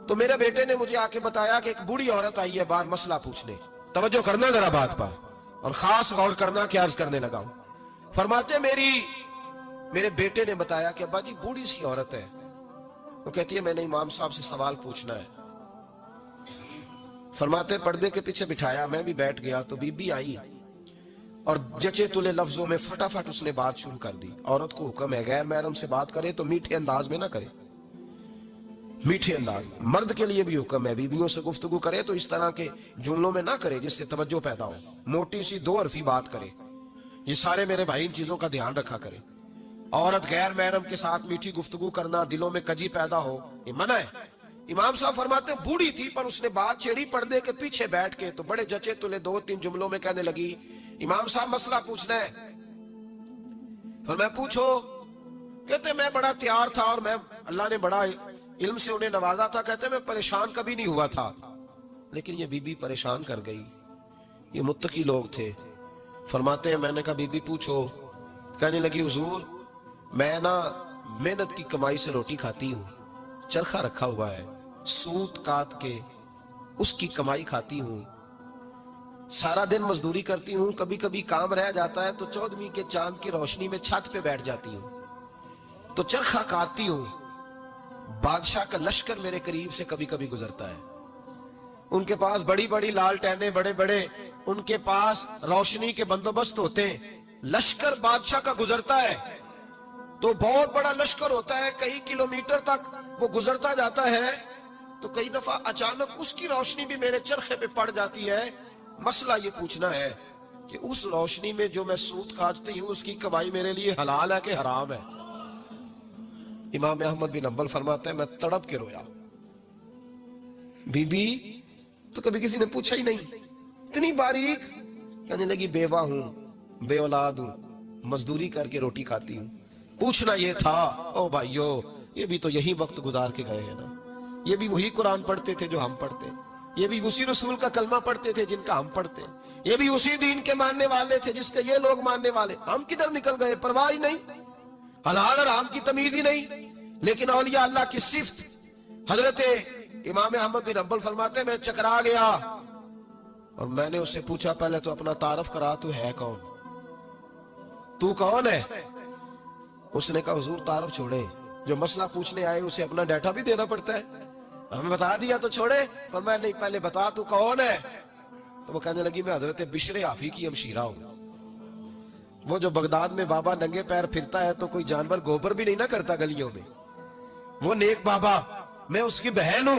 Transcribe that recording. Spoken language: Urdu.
تو میرے بیٹے نے مجھے آ کے بتایا کہ ایک بوڑھی عورت آئی ہے باہر مسئلہ پوچھنے. توجہ کرنا ذرا بات پر, اور خاص غور کرنا کہ عرض کرنے لگا ہوں. فرماتے میرے بیٹے نے بتایا کہ ابا جی بوڑھی سی عورت ہے. وہ کہتی ہے میں نے امام صاحب سے سوال پوچھنا ہے. فرماتے پردے کے پیچھے بٹھایا, میں بھی بیٹھ گیا تو بی بی آئی اور جچے تلے لفظوں میں فٹافٹ اس نے بات شروع کر دی. عورت کو حکم ہے غیر محرم سے بات کرے تو میٹھے انداز میں نہ کرے, میٹھے انداز. مرد کے لیے بھی حکم ہے بیویوں سے گفتگو کرے تو اس طرح کے جملوں میں نہ کرے جس سے توجہ پیدا ہو, موٹی سی دو حرفی بات کرے. یہ سارے میرے بھائی ان چیزوں کا دھیان رکھا کرے. عورت غیر محرم کے ساتھ میٹھی گفتگو کرنا, دلوں میں کجی پیدا ہو, یہ منع ہے. امام صاحب فرماتے ہیں بوڑھی تھی پر اس نے بات چھیڑی پردے کے پیچھے بیٹھ کے, تو بڑے جچے تلے 2-3 جملوں میں کہنے لگی امام صاحب مسئلہ پوچھنا ہے. پھر میں پوچھو. کہتے میں بڑا تیار تھا اور میں اللہ نے بڑا علم سے انہیں نوازا تھا. کہتے میں پریشان کبھی نہیں ہوا تھا, لیکن یہ بی بی پریشان کر گئی. یہ متقی لوگ تھے. فرماتے ہیں میں نے کہا بی بی پوچھو. کہنے لگی حضور میں نا محنت کی کمائی سے روٹی کھاتی ہوں, چرخا رکھا ہوا ہے, سوت کاٹ کے اس کی کمائی کھاتی ہوں, سارا دن مزدوری کرتی ہوں, کبھی کبھی کام رہ جاتا ہے تو 14ویں کے چاند کی روشنی میں چھت پہ بیٹھ جاتی ہوں تو چرخا کاٹتی ہوں. بادشاہ کا لشکر میرے قریب سے کبھی کبھی گزرتا ہے, ان کے پاس بڑی بڑی لالٹینیں, بڑے بڑے ان کے پاس روشنی کے بندوبست ہوتے ہیں. لشکر بادشاہ کا گزرتا ہے تو بہت بڑا لشکر ہوتا ہے, کئی کلومیٹر تک وہ گزرتا جاتا ہے, تو کئی دفعہ اچانک اس کی روشنی بھی میرے چرخے پہ پڑ جاتی ہے. مسئلہ یہ پوچھنا ہے کہ اس روشنی میں جو میں سوت کاٹتی ہوں اس کی کمائی میرے لیے حلال ہے کہ حرام ہے؟ امام احمد بن حنبل فرماتے ہیں میں تڑپ کے رویا. بی بی تو کبھی کسی نے پوچھا ہی نہیں, اتنی باریک. کہنے لگی بیوہ ہوں, بے اولاد ہوں, مزدوری کر کے روٹی کھاتی ہوں. پوچھنا یہ تھا. او بھائیو یہ بھی تو یہی وقت گزار کے گئے ہیں نا, یہ بھی وہی قرآن پڑھتے تھے جو ہم پڑھتے, یہ بھی اسی رسول کا کلمہ پڑھتے تھے جن کا ہم پڑھتے, یہ بھی اسی دین کے ماننے والے تھے جس کے یہ لوگ ماننے والے. ہم کدھر نکل گئے؟ پرواہ ہی نہیں, حلال حرام کی تمیز ہی نہیں. لیکن اولیاء اللہ کی صفت. حضرت امام احمد بن حنبل فرماتے ہیں میں چکرا گیا اور میں نے اس سے پوچھا پہلے تو اپنا تعارف کرا, تو ہے کون, تو کون ہے؟ اس نے کہا حضور تعارف چھوڑے, جو مسئلہ پوچھنے آئے اسے اپنا ڈیٹا بھی دینا پڑتا ہے, ہمیں بتا دیا تو چھوڑے. فرمایا نہیں پہلے بتا تو کون ہے. تو وہ کہنے لگی میں حضرت بشر حافی کی ہمشیرہ ہوں. وہ جو بغداد میں بابا ننگے پیر پھرتا ہے تو کوئی جانور گوبر بھی نہیں نہ کرتا گلیوں میں, وہ نیک بابا, میں اس کی بہن ہوں.